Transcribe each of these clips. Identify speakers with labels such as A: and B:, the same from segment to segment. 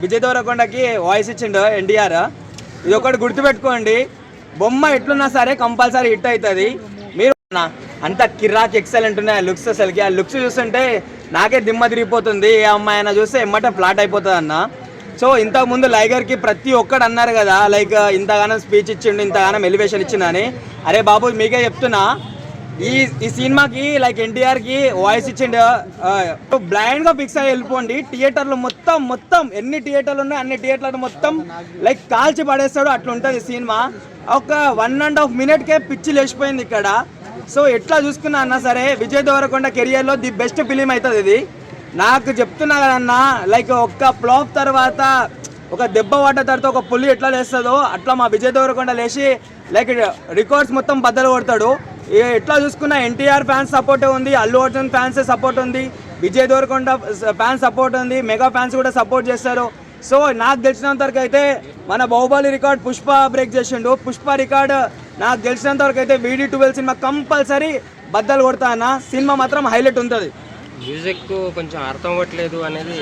A: Vijay దేవరకొండకి voice ఇచ్చిండు ఎన్టీఆర్. ఇది ఒకటి గుర్తుపెట్టుకోండి, బొమ్మ ఎట్లున్నా సరే కంపల్సరీ హిట్ అవుతుంది. మీరు అంత కిరాక్ ఎక్సలెంట్ ఉన్నాయి లుక్స్. అసలుకి ఆ లుక్స్ చూస్తుంటే నాకే దిమ్మ తిరిగిపోతుంది. ఏ అమ్మాయి అయినా చూస్తే ఎమ్మటే ఫ్లాట్ అయిపోతుంది అన్న. సో ఇంతకుముందు లైగర్కి ప్రతి ఒక్కడు అన్నారు కదా, లైక్ ఇంతగానం స్పీచ్ ఇచ్చిండు, ఇంతగానం ఎలివేషన్ ఇచ్చిందని. అరే బాబు మీకే చెప్తున్నా, ఈ సినిమాకి లైక్ ఎన్టీఆర్కి వాయిస్ ఇచ్చిండు. బ్లైండ్గా ఫిక్స్ అయ్యి వెళ్ళిపోండి. థియేటర్లు మొత్తం ఎన్ని థియేటర్లు ఉన్నాయి అన్ని థియేటర్లు మొత్తం లైక్ కాల్చి పడేస్తాడు, అట్లా ఉంటుంది సినిమా. ఒక 1.5 మినిట్కే పిచ్చి లేచిపోయింది ఇక్కడ. సో ఎట్లా చూసుకున్నా అన్నా సరే విజయ్ దేవరకొండ కెరియర్లో ది బెస్ట్ ఫిలిం అవుతుంది ఇది. నాకు చెప్తున్నా కదన్నా, లైక్ ఒక్క ఫ్లాప్ తర్వాత ఒక దెబ్బ పడ్డ తర్వాత ఒక పులి ఎట్లా లేస్తుందో అట్లా మా విజయ్ దేవరకొండ లేచి లైక్ రికార్డ్స్ మొత్తం బద్దలు కొడతాడు. ఎట్లా చూసుకున్నా ఎన్టీఆర్ ఫ్యాన్స్ సపోర్ట్ ఉంది, అల్లు అర్జున్ ఫ్యాన్స్ సపోర్ట్ ఉంది, విజయ్ దేవరకొండ ఫ్యాన్స్ సపోర్ట్ ఉంది, మెగా ఫ్యాన్స్ కూడా సపోర్ట్ చేస్తారు. సో నాకు తెలిసినంత వరకు అయితే మన బాహుబలి రికార్డ్ పుష్ప బ్రేక్ చేసిండు. పుష్ప రికార్డ్ నాకు తెలిసినంత వరకు అయితే VD12 సినిమా కంపల్సరీ బద్దలు కొడతా అన్న. సినిమా మాత్రం హైలైట్ ఉంటుంది.
B: మ్యూజిక్ కొంచెం అర్థం అవ్వట్లేదు అనేది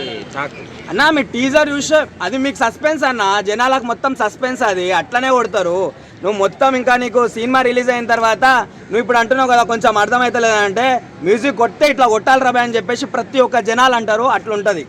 A: అన్న. మీ టీజర్ చూసే అది మీకు సస్పెన్స్ అన్న, జనాలకు మొత్తం సస్పెన్స్, అది అట్లనే కొడతారు. నువ్వు మొత్తం ఇంకా నీకు సినిమా రిలీజ్ అయిన తర్వాత నువ్వు ఇప్పుడు అంటున్నావు కదా కొంచెం అర్థమవుతలేదంటే మ్యూజిక్ కొట్టే ఇట్లా కొట్టాలి రాబాయ్ అని చెప్పేసి ప్రతి ఒక్క జనాలు అంటారు, అట్లా ఉంటుంది.